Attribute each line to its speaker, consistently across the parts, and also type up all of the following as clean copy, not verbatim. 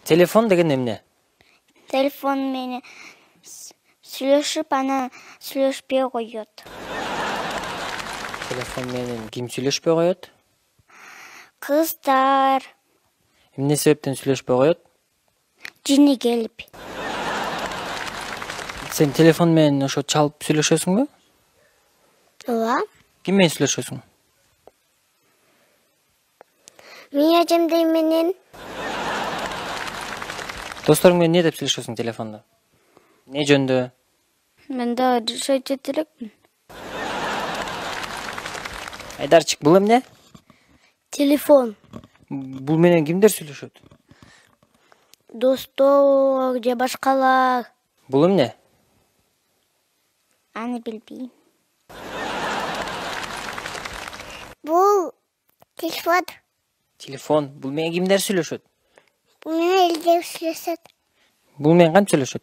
Speaker 1: Телефон деген эмне?
Speaker 2: Телефон менен сүйлөшүп, анан сүйлөшпөй коет.
Speaker 1: Телефон менен ким сүйлөшпөй коет?
Speaker 2: Кыздар.
Speaker 1: Эмне себептен сүйлөшпөй коет?
Speaker 2: Жини келип.
Speaker 1: Сен телефон менен ошо чалып сүйлөшөсүңбү?
Speaker 2: Ооба.
Speaker 1: Ким менен сүйлөшөсүң?
Speaker 2: Мен ажемдей менен.
Speaker 1: Досторуң менен эмне деп сүйлөшөсүң телефондо? Не жөндө?
Speaker 2: Мен да решать элекмин.
Speaker 1: Айдарчык, бул эмне?
Speaker 2: Телефон.
Speaker 1: Бул менен кимдер сүйлөшөт?
Speaker 2: Достор же башкалар.
Speaker 1: Бул эмне?
Speaker 2: Аны билбейм. Бул телефон.
Speaker 1: Телефон. Бул менен кимдер сүйлөшөт?
Speaker 2: Бул менен элдер сүйлөшөт.
Speaker 1: Бул менен кантип сүйлөшөт?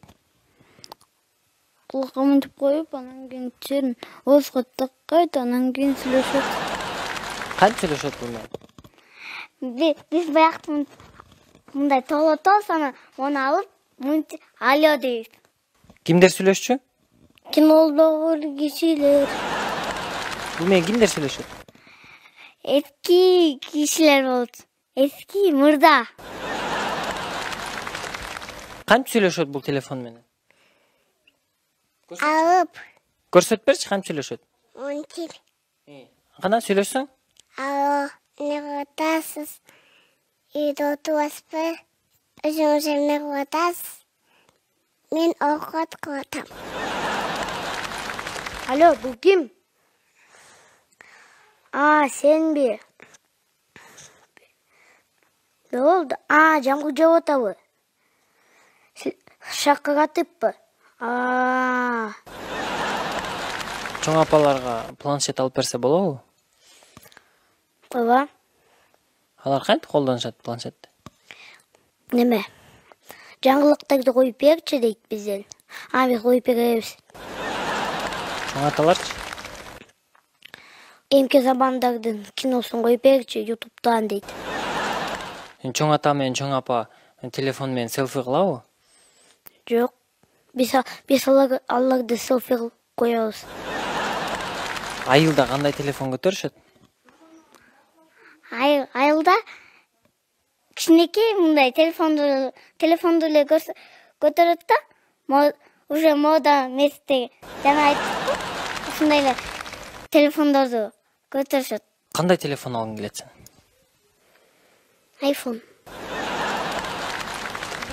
Speaker 2: Кулакка мынтип коюп, анан кийин чын оозго таккайт, анан кийин сүйлөшөт.
Speaker 1: Кантип сүйлөшөт бул менен?
Speaker 2: Биз баягы мындай толотобуз, анан мону алып, мынтип алло дейбиз.
Speaker 1: Кимдер сүйлөшчү?
Speaker 2: Кинолдогу кишилер.
Speaker 1: Бул менен кимдер сүйлөшөт?
Speaker 2: Эски кишилер болот. Эски мурда.
Speaker 1: Кантип сүйлөшөт бул телефон менен?
Speaker 2: Алып.
Speaker 1: Көрсөтпөрчү, кантип сүйлөшөт?
Speaker 2: Мынтип.
Speaker 1: Кана сүйлөшсөң?
Speaker 2: Алло, эмне кылып атасыз? Үйдө отурасызбы? Өзүңүз эмне кылып атасыз? Мен окут кылып атам. Алло, бул ким? Сенби? Не болду? Жамгыр жауып атабы? Шакыратыппы?
Speaker 1: Чоң апаларга планшет алып берсе болобу?
Speaker 2: Ооба.
Speaker 1: Алар кантип колдонушат планшетти?
Speaker 2: Неме? Жаңгылыктарды коюп берчи дейт бизден. Биз коюп беребиз.
Speaker 1: Чоң аталарчы?
Speaker 2: Эмки замандардын киносун коюп берчи YouTube'дан дейт.
Speaker 1: Чоң ата менен чоң апа телефон менен селфи кылабы?
Speaker 2: Жок. Биз аларды селфи кылып коебуз.
Speaker 1: Айылда кандай телефон көтөрүшөт?
Speaker 2: Айылда кичинекей мындай телефонду эле көтөрөт да, уже мода эместе жана айттык. Ушундай эле телефондорду көтөрүшөт.
Speaker 1: Кандай телефон алгың келет сен?
Speaker 2: iPhone.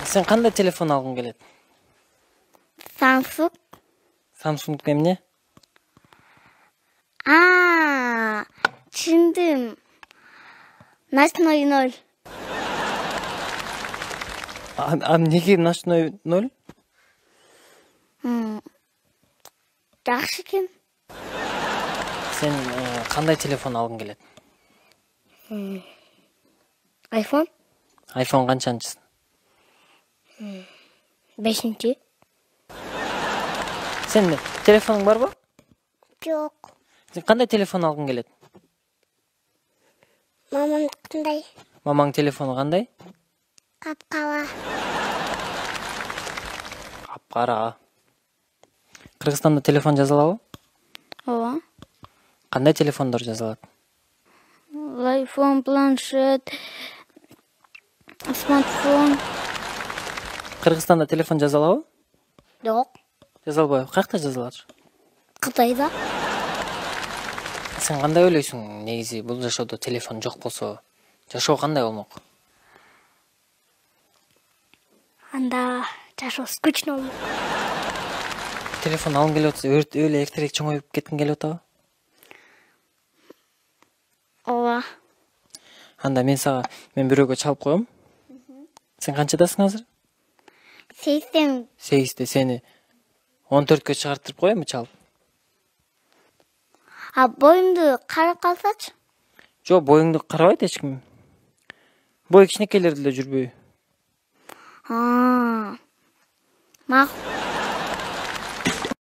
Speaker 1: Сен кандай телефон алгың келет?
Speaker 2: Samsung.
Speaker 1: Samsung эмне?
Speaker 2: Түшүндүм. Ночной 0.
Speaker 1: Неге ночной 0?
Speaker 2: Жакшы экен.
Speaker 1: Сен кандай телефон алгың келет?
Speaker 2: iPhone.
Speaker 1: iPhone канчанчысын?
Speaker 2: 5.
Speaker 1: Сен телефонуң барбы?
Speaker 2: Жок.
Speaker 1: Сен кандай телефон алгың келет?
Speaker 2: Мамамдыкындай.
Speaker 1: Мамаң телефону кандай?
Speaker 2: Капкара.
Speaker 1: Капкара. Кыргызстанда телефон жазалабы?
Speaker 2: Ооба.
Speaker 1: Кандай телефондор жазалат?
Speaker 2: iPhone, планшет, смартфон.
Speaker 1: Кыргызстанда телефон жазалабы?
Speaker 2: Жок.
Speaker 1: Жазалбайбы? Каякта жазалат?
Speaker 2: Кытайда.
Speaker 1: Сен кандай ойлойсуң, негизи бул жашоодо телефон жок болсо, жашоо кандай болмок?
Speaker 2: Анда жашоо скучно болмок.
Speaker 1: Телефон алгың келип атса, өрт эле эртерээк чоңоюп кеткиң келип атабы?
Speaker 2: Ооба.
Speaker 1: Анда мен бирөөгө чалып коем. Сен канчадасың азыр?
Speaker 2: 8.
Speaker 1: 8-те. Сени 14кө чыгартып коемби чалып?
Speaker 2: Боюңду карап калсачы?
Speaker 1: Жок, боюңду карабайт эч ким. Бою кичинекейлер деле жүрбөйбү.
Speaker 2: Макул.